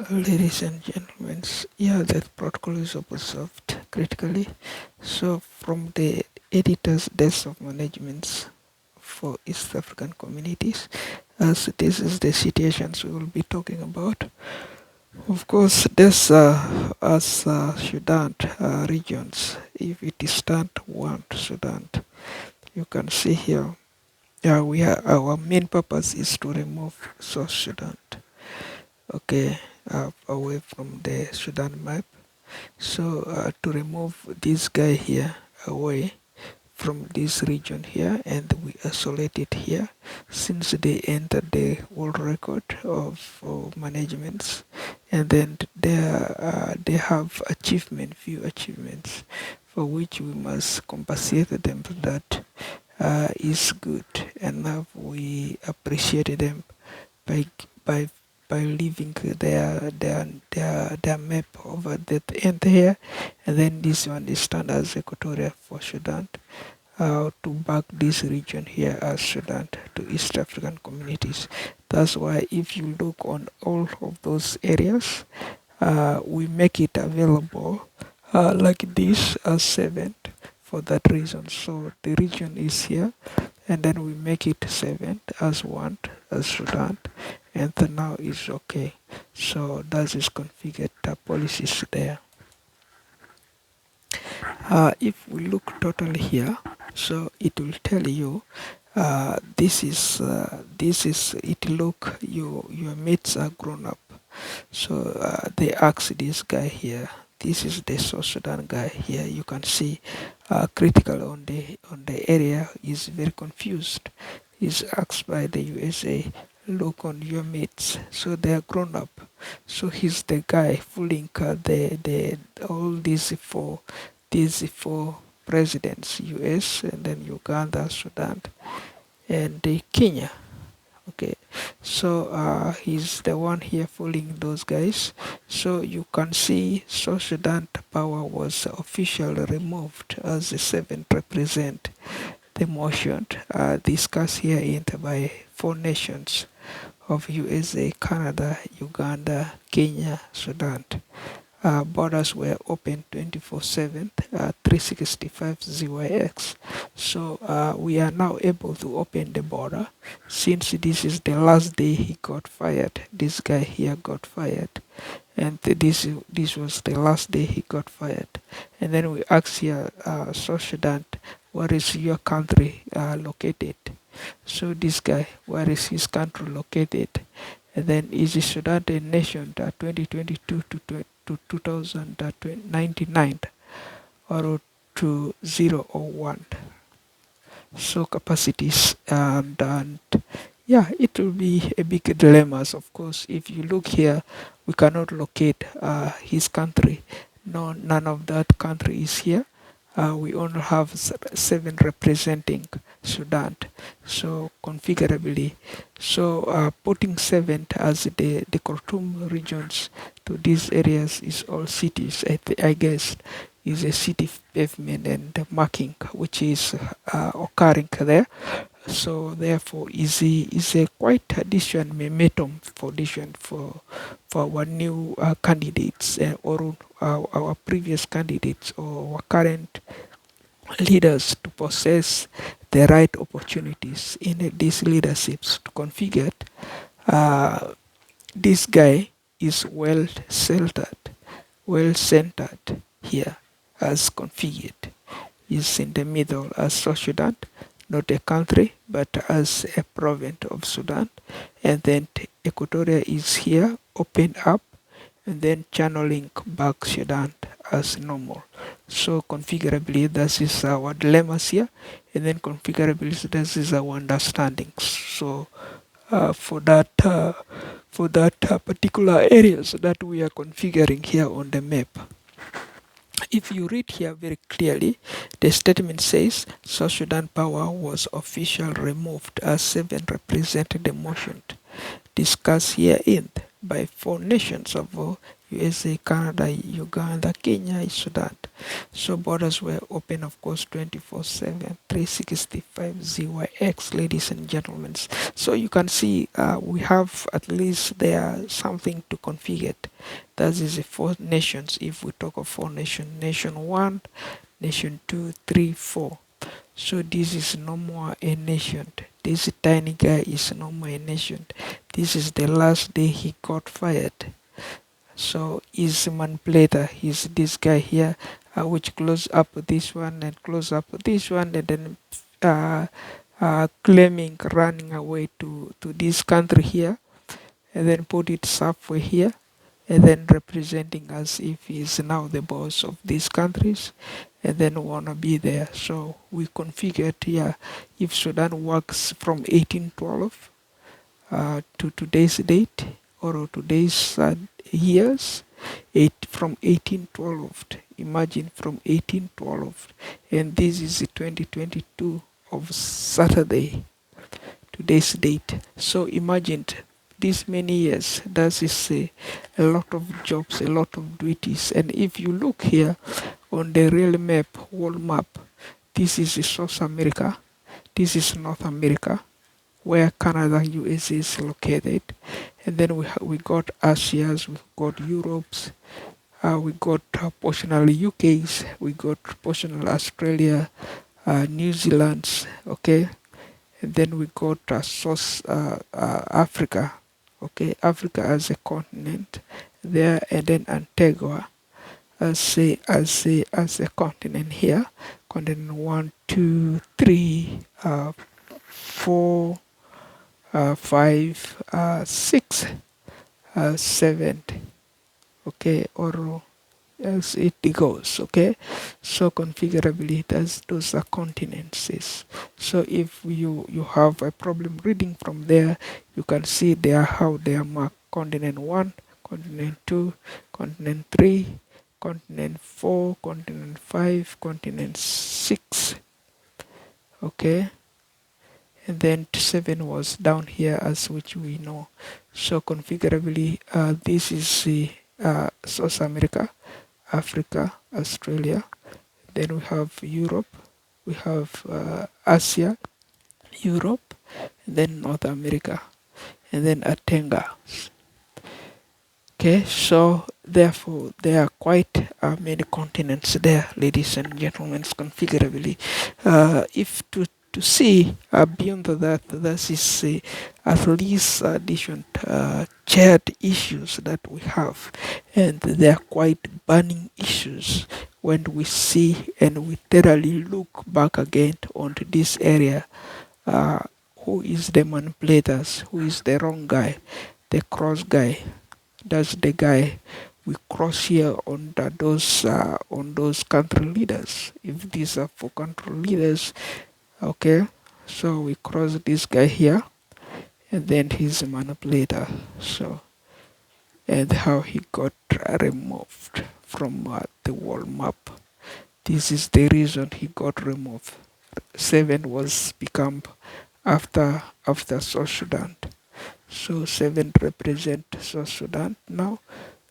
Ladies and gentlemen, yeah, that protocol is observed critically. So, from the editor's desk of management for East African communities, as this is the situations we will be talking about. Of course, this as Sudan regions, if it is stand one Sudan, you can see here. Yeah, our main purpose is to remove South Sudan, okay, away from the Sudan map. So to remove this guy here away from this region here, and we isolate it here since they entered the world record of managements, and then they have few achievements for which we must compensate them that is good enough. We appreciate them by by by leaving their map over that end here, and then this one is stand as Equatoria for Sudan, to back this region here as Sudan to East African communities. That's why if you look on all of those areas, we make it available like this as 7 for that reason. So the region is here, and then we make it 7 as 1 as Sudan, and the now is okay. So that is configured policies there. If we look totally here, so it will tell you this is it look your mates are grown up. So they ask this guy here. This is the South Sudan guy here. You can see critical on the area is very confused. He's asked by the USA, look on your mates. So they are grown up. So he's the guy fooling the all these four presidents, US and then Uganda, Sudan, and Kenya. Okay, so he's the one here fooling those guys. So you can see South Sudan power was officially removed as the 7 represent the motion discussed here in by 4 nations of USA, Canada, Uganda, Kenya, Sudan. Borders were open 24/7, 365 ZYX. So we are now able to open the border since this is the last day he got fired. This guy here got fired, and this was the last day he got fired. And then we ask here, South Sudan, where is your country located? So this guy, where is his country located? And then is Sudan a nation 2022 to 2099 or to 0 or 1? So capacities, and yeah, it will be a big dilemma. Of course, if you look here, we cannot locate his country. No, none of that country is here. We only have 7 representing Sudan, so configurably. So putting 7 as the Khartoum regions to these areas is all cities. I guess is a city pavement and marking which is occurring there. So therefore is a quite addition momentum for addition for our new candidates, or our previous candidates or our current leaders to possess the right opportunities in these leaderships to configure. Uh, this guy is well centered here as configured. Is in the middle as South Sudan, not a country, but as a province of Sudan. And then Equatoria is here, open up, and then channeling back Sudan as normal. So configurably, this is our dilemmas here, and then configurably, this is our understanding. So for that particular areas that we are configuring here on the map. If you read here very clearly, the statement says South Sudan power was officially removed as 7 represented the motion discussed herein. by 4 nations of USA, Canada, Uganda, Kenya, Sudan. So borders were open, of course, 24/7, 365 ZYX, ladies and gentlemen. So you can see we have at least there something to configure. That is the 4 nations. If we talk of 4 nations, nation 1, nation 2, 3, 4. So this is no more a nation. This tiny guy is no more a nation. This is the last day he got fired. So he's a manipulator. He's this guy here, which close up this one and close up this one, and then claiming running away to this country here, and then put it halfway here, and then representing as if he's now the boss of these countries, and then wanna be there. So we configured here if Sudan works from 1812 to today's date or today's years, from 1812. Imagine from 1812, and this is the 2022 of Saturday, today's date. So imagine this many years. That is a lot of jobs, a lot of duties. And if you look here on the real map, world map, this is South America, this is North America, where Canada, USA is located, and then we got Asia's, we got Europe's, we got portional UK's, we got portional Australia, New Zealand's, okay, and then we got South Africa, okay, Africa as a continent there, and then Antigua as a continent here, continent 1, 2, 3, 4, 5, 6, 7, okay, or as it goes, okay. So configurably, those are continents. So if you have a problem reading from there, you can see there how they are marked: continent 1, continent 2, continent 3, continent 4, continent 5, continent 6, okay, and then 7 was down here, as which we know. So configurably, this is the South America, Africa, Australia, then we have Europe, we have Asia, Europe, and then North America, and then Atenga. Okay, so therefore there are quite many continents there, ladies and gentlemen, configurably. If to see beyond that, this is at least different shared issues that we have, and they are quite burning issues when we see and we thoroughly look back again onto this area. Who is the manipulators? Who is the wrong guy? The cross guy. That's the guy we cross here on those country leaders. If these are for country leaders, okay, so we cross this guy here, and then he's a manipulator. So, and how he got removed from the world map. This is the reason he got removed. 7 was become after South Sudan. So 7 represent South Sudan now.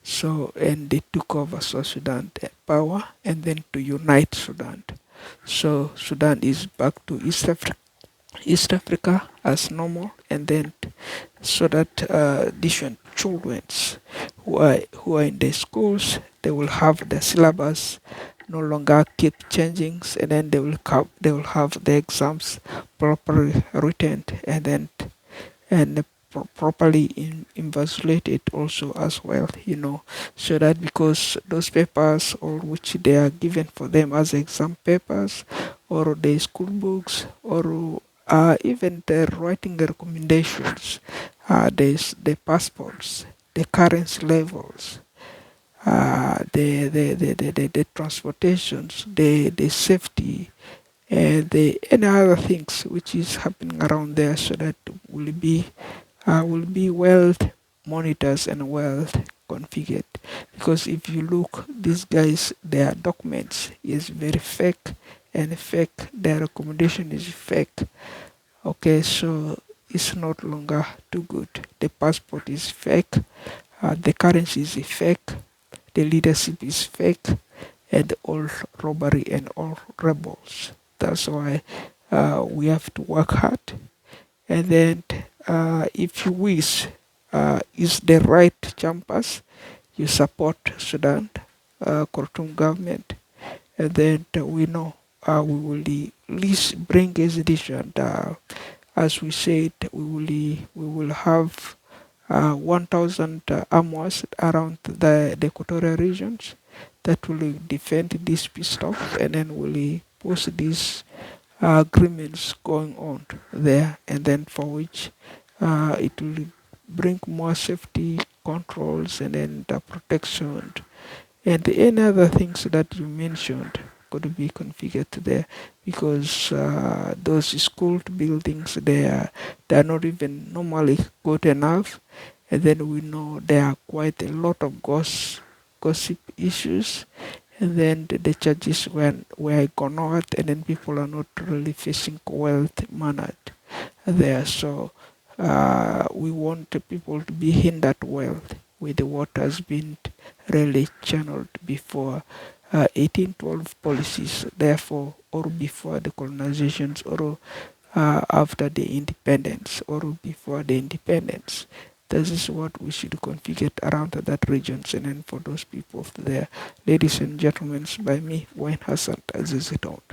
So, and they took over South Sudan power, and then to unite Sudan. So Sudan is back to East Africa as normal, and then so that different children who are in the schools, they will have the syllabus no longer keep changing, and then they will have the exams properly written, and then properly invigilated also as well, so that because those papers or which they are given for them as exam papers, or the school books, or even the writing recommendations, the passports, the currency levels, the transportations, the safety, and the any other things which is happening around there, so that will be well monitored and well configured. Because if you look, these guys, their documents is very fake, and fake, their recommendation is fake. Okay, so is not longer too good. The passport is fake, the currency is fake, the leadership is fake, and all robbery and all rebels. That's why we have to work hard. And then if you wish is the right campus, you support Sudan, Khartoum government, and then we know we will at least bring a solution. As we said, we will have 1,000 armors around the equatorial regions that will defend this peace talks, and then will post these agreements going on there, and then for which it will bring more safety controls and then the protection and any other things that you mentioned could be configured there, because those school buildings they are not even normally good enough, and then we know there are quite a lot of gossip issues, and then the charges were ignored, and then people are not really facing wealth managed there. So we want the people to be hindered wealth with what has been really channeled before 1812 policies, therefore, or before the colonizations, or after the independence, or before the independence. This is what we should configure around that regions, and then for those people there. Ladies and gentlemen, by me, Wayne Hassan, as is it out.